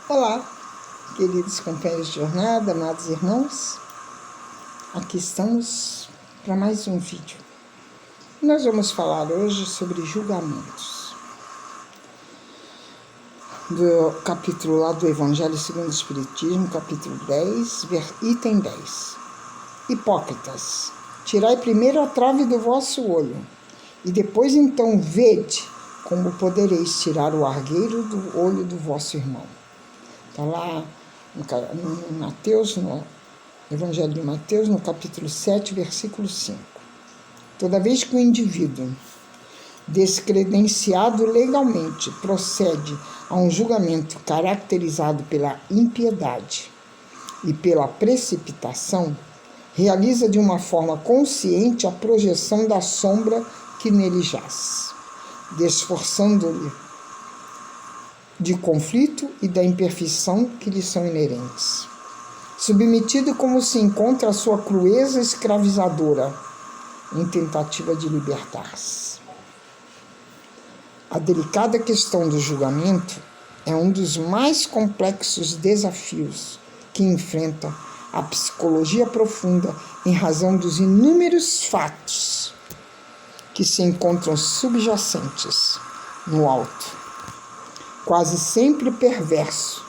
Olá, queridos companheiros de jornada, amados irmãos. Aqui estamos para mais um vídeo. Nós vamos falar hoje sobre julgamentos. Do capítulo lá do Evangelho segundo o Espiritismo, capítulo 10, item 10. Hipócritas, tirai primeiro a trave do vosso olho, e depois então vede como podereis tirar o argueiro do olho do vosso irmão. Está lá no Mateus, no Evangelho de Mateus, no capítulo 7, versículo 5. Toda vez que o indivíduo, descredenciado legalmente, procede a um julgamento caracterizado pela impiedade e pela precipitação, realiza de uma forma consciente a projeção da sombra que nele jaz, desforçando-lhe de conflito e da imperfeição que lhe são inerentes. Submetido como se encontra a sua crueza escravizadora, em tentativa de libertar-se. A delicada questão do julgamento é um dos mais complexos desafios que enfrenta a psicologia profunda em razão dos inúmeros fatos que se encontram subjacentes no alto, quase sempre perverso,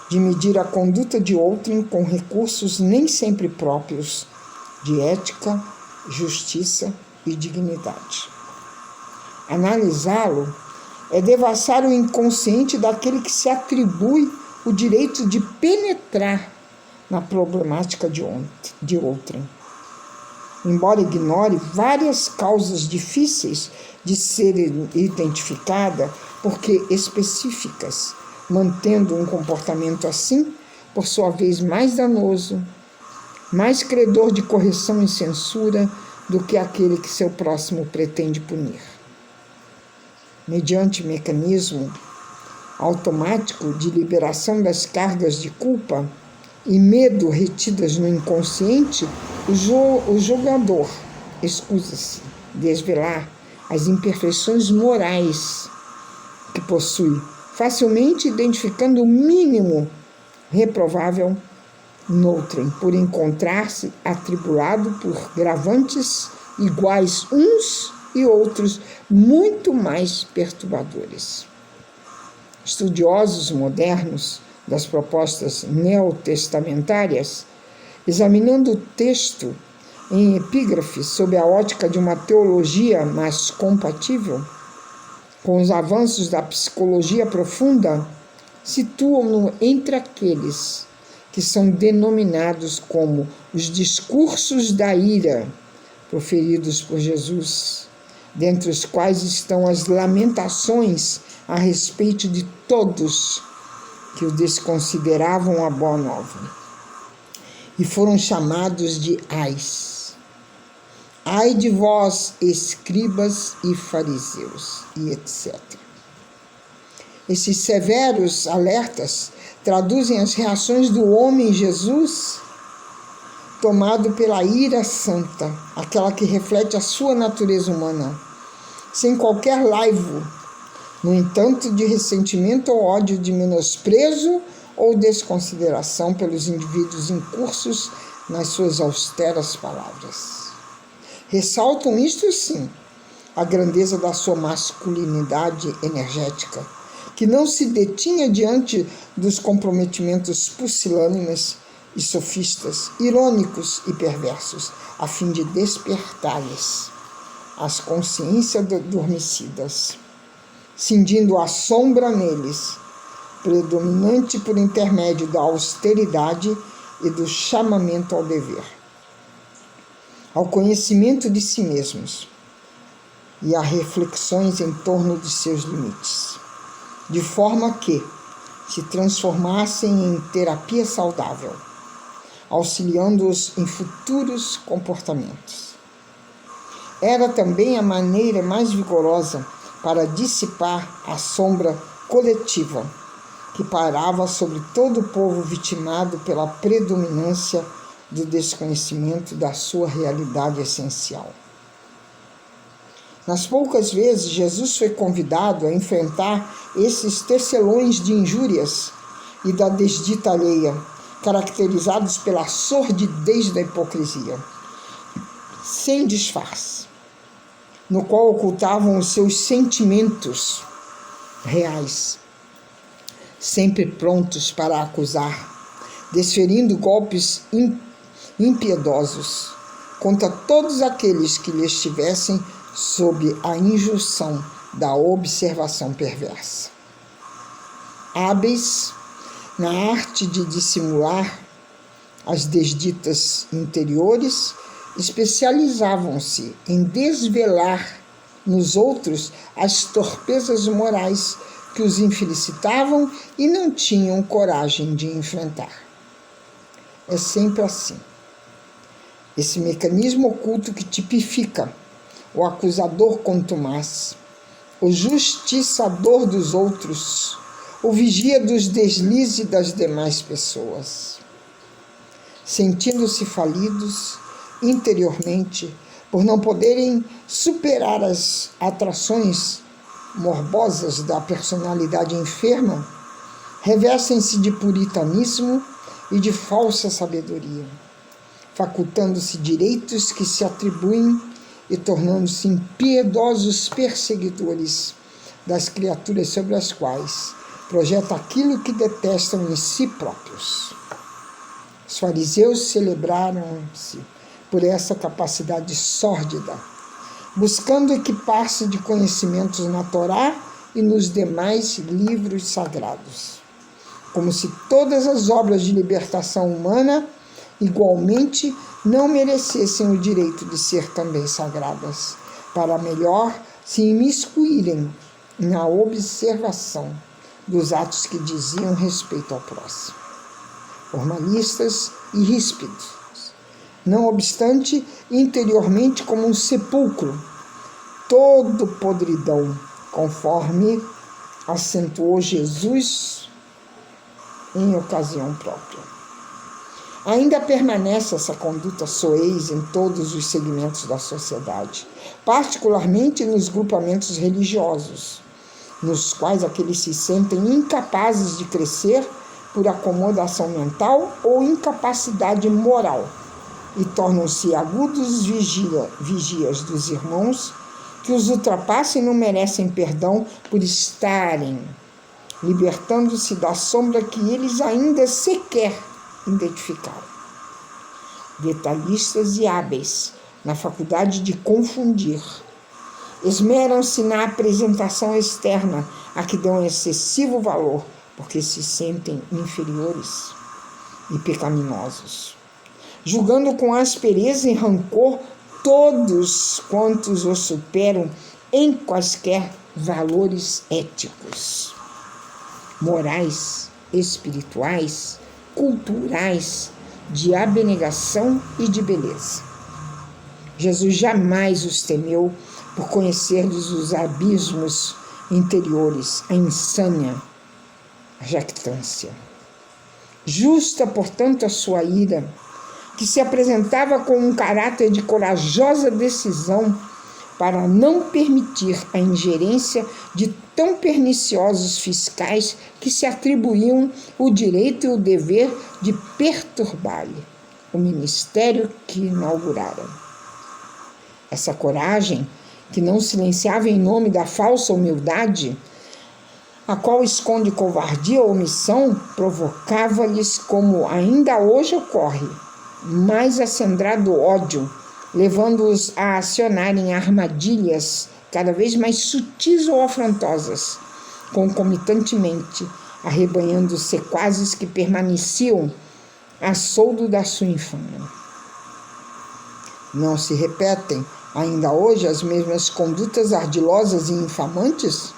de medir a conduta de outrem com recursos nem sempre próprios de ética, justiça e dignidade. Analisá-lo é devassar o inconsciente daquele que se atribui o direito de penetrar na problemática de outrem. Embora ignore várias causas difíceis de serem identificadas, porque específicas, mantendo um comportamento assim, por sua vez mais danoso, mais credor de correção e censura do que aquele que seu próximo pretende punir. Mediante mecanismo automático de liberação das cargas de culpa e medo retidas no inconsciente, o julgador escusa-se desvelar as imperfeições morais que possui, facilmente identificando o mínimo reprovável noutrem, por encontrar-se atribulado por gravantes iguais uns e outros muito mais perturbadores. Estudiosos modernos das propostas neotestamentárias, examinando o texto em epígrafe sob a ótica de uma teologia mais compatível com os avanços da psicologia profunda, situam-no entre aqueles que são denominados como os discursos da ira proferidos por Jesus, dentre os quais estão as lamentações a respeito de todos que o desconsideravam a boa nova, e foram chamados de ais. Ai de vós, escribas e fariseus, e etc. Esses severos alertas traduzem as reações do homem Jesus, tomado pela ira santa, aquela que reflete a sua natureza humana, sem qualquer laivo, no entanto, de ressentimento ou ódio, de menosprezo ou desconsideração pelos indivíduos incursos nas suas austeras palavras. Ressaltam isto sim, a grandeza da sua masculinidade energética, que não se detinha diante dos comprometimentos pusilânimes e sofistas, irônicos e perversos, a fim de despertar-lhes as consciências adormecidas, cindindo a sombra neles, predominante por intermédio da austeridade e do chamamento ao dever, ao conhecimento de si mesmos e a reflexões em torno de seus limites, de forma que se transformassem em terapia saudável, auxiliando-os em futuros comportamentos. Era também a maneira mais vigorosa para dissipar a sombra coletiva que pairava sobre todo o povo vitimado pela predominância do desconhecimento da sua realidade essencial. Nas poucas vezes Jesus foi convidado a enfrentar esses tecelões de injúrias e da desdita alheia, caracterizados pela sordidez da hipocrisia, sem disfarce, no qual ocultavam os seus sentimentos reais, sempre prontos para acusar, desferindo golpes impiedosos contra todos aqueles que lhe estivessem sob a injunção da observação perversa. Hábeis na arte de dissimular as desditas interiores, especializavam-se em desvelar nos outros as torpezas morais que os infelicitavam e não tinham coragem de enfrentar. É sempre assim. Esse mecanismo oculto que tipifica o acusador contumaz, o justiçador dos outros, o vigia dos deslizes das demais pessoas. Sentindo-se falidos interiormente por não poderem superar as atrações morbosas da personalidade enferma, revestem-se de puritanismo e de falsa sabedoria, facultando-se direitos que se atribuem e tornando-se impiedosos perseguidores das criaturas sobre as quais projeta aquilo que detestam em si próprios. Os fariseus celebraram-se por essa capacidade sórdida, buscando equipar-se de conhecimentos na Torá e nos demais livros sagrados, como se todas as obras de libertação humana igualmente não merecessem o direito de ser também sagradas, para melhor se imiscuírem na observação dos atos que diziam respeito ao próximo. Formalistas e ríspidos, não obstante, interiormente como um sepulcro, todo podridão, conforme acentuou Jesus em ocasião própria. Ainda permanece essa conduta soez em todos os segmentos da sociedade, particularmente nos grupamentos religiosos, nos quais aqueles se sentem incapazes de crescer por acomodação mental ou incapacidade moral, e tornam-se agudos vigias dos irmãos que os ultrapassam e não merecem perdão por estarem libertando-se da sombra que eles ainda sequer identificaram. Detalhistas e hábeis na faculdade de confundir, esmeram-se na apresentação externa a que dão excessivo valor, porque se sentem inferiores e pecaminosos, julgando com aspereza e rancor todos quantos os superam em quaisquer valores éticos, morais, espirituais, culturais, de abnegação e de beleza. Jesus jamais os temeu por conhecer-lhes os abismos interiores, a insânia, a jactância. Justa, portanto, a sua ira, que se apresentava com um caráter de corajosa decisão para não permitir a ingerência de tão perniciosos fiscais que se atribuíam o direito e o dever de perturbar-lhe o ministério que inauguraram. Essa coragem, que não silenciava em nome da falsa humildade, a qual esconde covardia ou omissão, provocava-lhes, como ainda hoje ocorre, mais acendrado ódio, levando-os a acionarem armadilhas cada vez mais sutis ou afrontosas, concomitantemente arrebanhando os sequazes que permaneciam a soldo da sua infâmia. Não se repetem ainda hoje as mesmas condutas ardilosas e infamantes?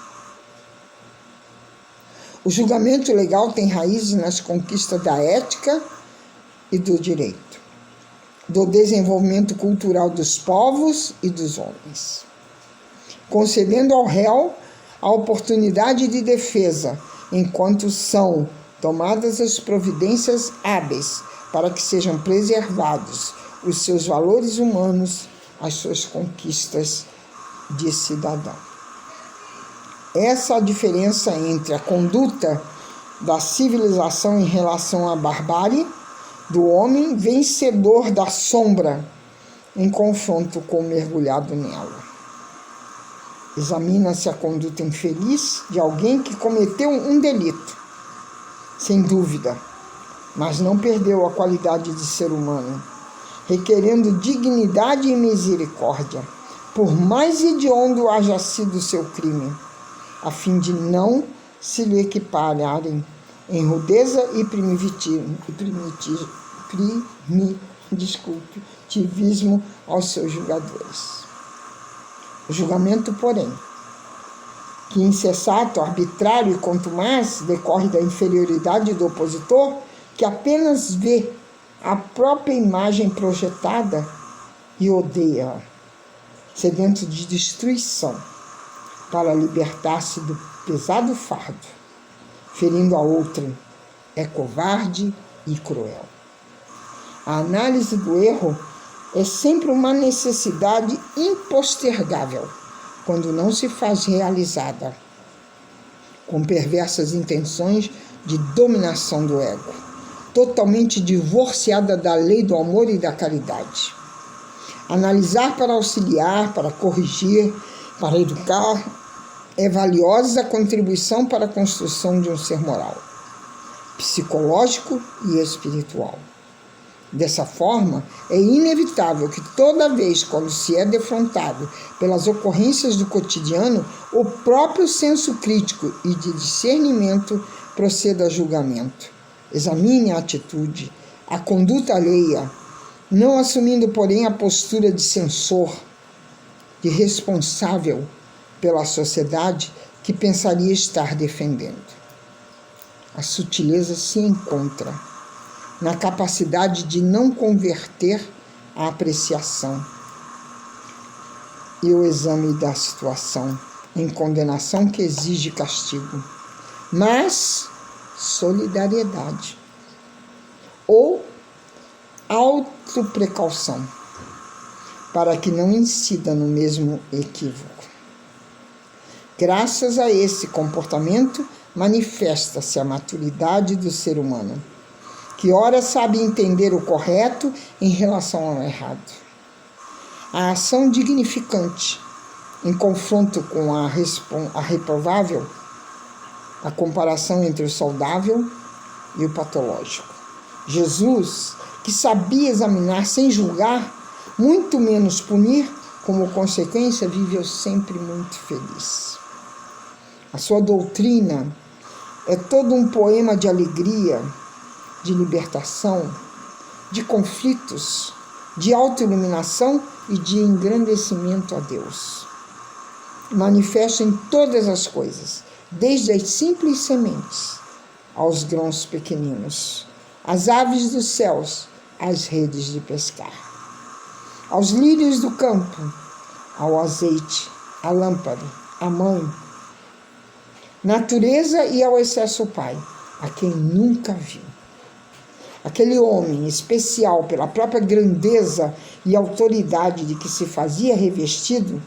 O julgamento legal tem raízes nas conquistas da ética e do direito, do desenvolvimento cultural dos povos e dos homens, concedendo ao réu a oportunidade de defesa, enquanto são tomadas as providências hábeis para que sejam preservados os seus valores humanos, as suas conquistas de cidadão. Essa é a diferença entre a conduta da civilização em relação à barbárie do homem vencedor da sombra em confronto com o mergulhado nela. Examina-se a conduta infeliz de alguém que cometeu um delito, sem dúvida, mas não perdeu a qualidade de ser humano, requerendo dignidade e misericórdia, por mais hediondo haja sido seu crime, a fim de não se lhe equipararem em rudeza e primitivismo aos seus julgadores. O julgamento, porém, que insensato, arbitrário e contumaz decorre da inferioridade do opositor, que apenas vê a própria imagem projetada e odeia, sedento de destruição, para libertar-se do pesado fardo, ferindo a outrem, é covarde e cruel. A análise do erro é sempre uma necessidade impostergável, quando não se faz realizada, com perversas intenções de dominação do ego, totalmente divorciada da lei do amor e da caridade. Analisar para auxiliar, para corrigir, para educar, é valiosa contribuição para a construção de um ser moral, psicológico e espiritual. Dessa forma, é inevitável que toda vez quando se é defrontado pelas ocorrências do cotidiano, o próprio senso crítico e de discernimento proceda a julgamento. Examine a atitude, a conduta alheia, não assumindo, porém, a postura de censor, de responsável pela sociedade que pensaria estar defendendo. A sutileza se encontra na capacidade de não converter a apreciação e o exame da situação em condenação que exige castigo, mas solidariedade ou autoprecaução, para que não incida no mesmo equívoco. Graças a esse comportamento, manifesta-se a maturidade do ser humano, que ora sabe entender o correto em relação ao errado. A ação dignificante, em confronto com a reprovável, a comparação entre o saudável e o patológico. Jesus, que sabia examinar sem julgar, muito menos punir, como consequência, viveu sempre muito feliz. A sua doutrina é todo um poema de alegria, de libertação, de conflitos, de autoiluminação e de engrandecimento a Deus. Manifesta em todas as coisas, desde as simples sementes aos grãos pequeninos, às aves dos céus, às redes de pescar, aos lírios do campo, ao azeite, à lâmpada, à mãe, natureza e ao excesso Pai, a quem nunca viu. Aquele homem especial pela própria grandeza e autoridade de que se fazia revestido,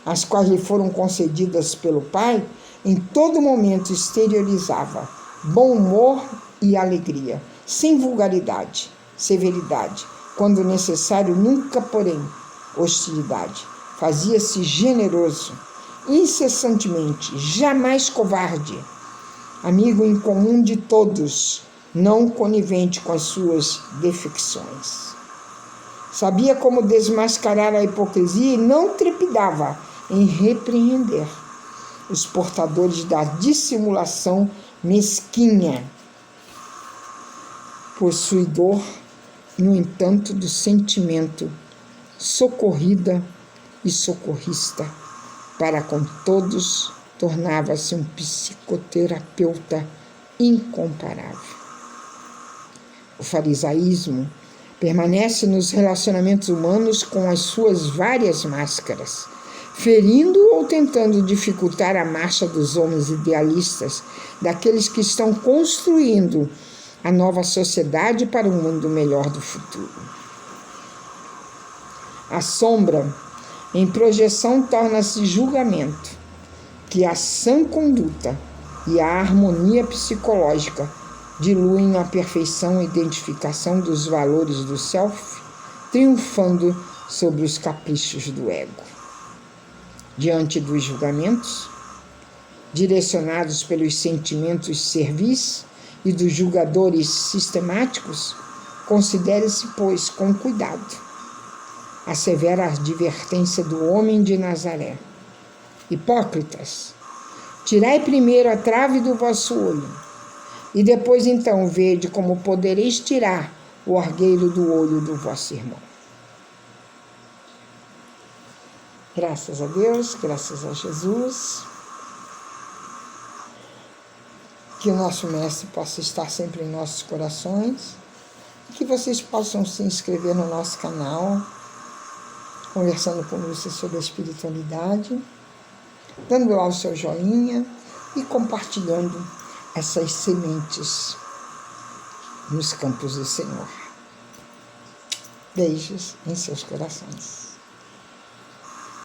as quais lhe foram concedidas pelo Pai, em todo momento exteriorizava bom humor e alegria, sem vulgaridade, severidade, quando necessário, nunca, porém, hostilidade. Fazia-se generoso, incessantemente, jamais covarde, amigo em comum de todos, não conivente com as suas defecções. Sabia como desmascarar a hipocrisia e não trepidava em repreender os portadores da dissimulação mesquinha, possuidor, no entanto, do sentimento socorrida e socorrista, para com todos tornava-se um psicoterapeuta incomparável. O farisaísmo permanece nos relacionamentos humanos com as suas várias máscaras, ferindo ou tentando dificultar a marcha dos homens idealistas, daqueles que estão construindo a nova sociedade para um mundo melhor do futuro. A sombra, em projeção, torna-se julgamento, que a sã conduta e a harmonia psicológica diluem a perfeição e identificação dos valores do self, triunfando sobre os caprichos do ego. Diante dos julgamentos, direcionados pelos sentimentos servis e dos julgadores sistemáticos, considere-se, pois, com cuidado a severa advertência do homem de Nazaré. Hipócritas, tirai primeiro a trave do vosso olho, e depois então vede como podereis tirar o argueiro do olho do vosso irmão. Graças a Deus, graças a Jesus. Que o nosso Mestre possa estar sempre em nossos corações. Que vocês possam se inscrever no nosso canal, Conversando com Lúcia sobre a espiritualidade, dando lá o seu joinha e compartilhando essas sementes nos campos do Senhor. Beijos em seus corações.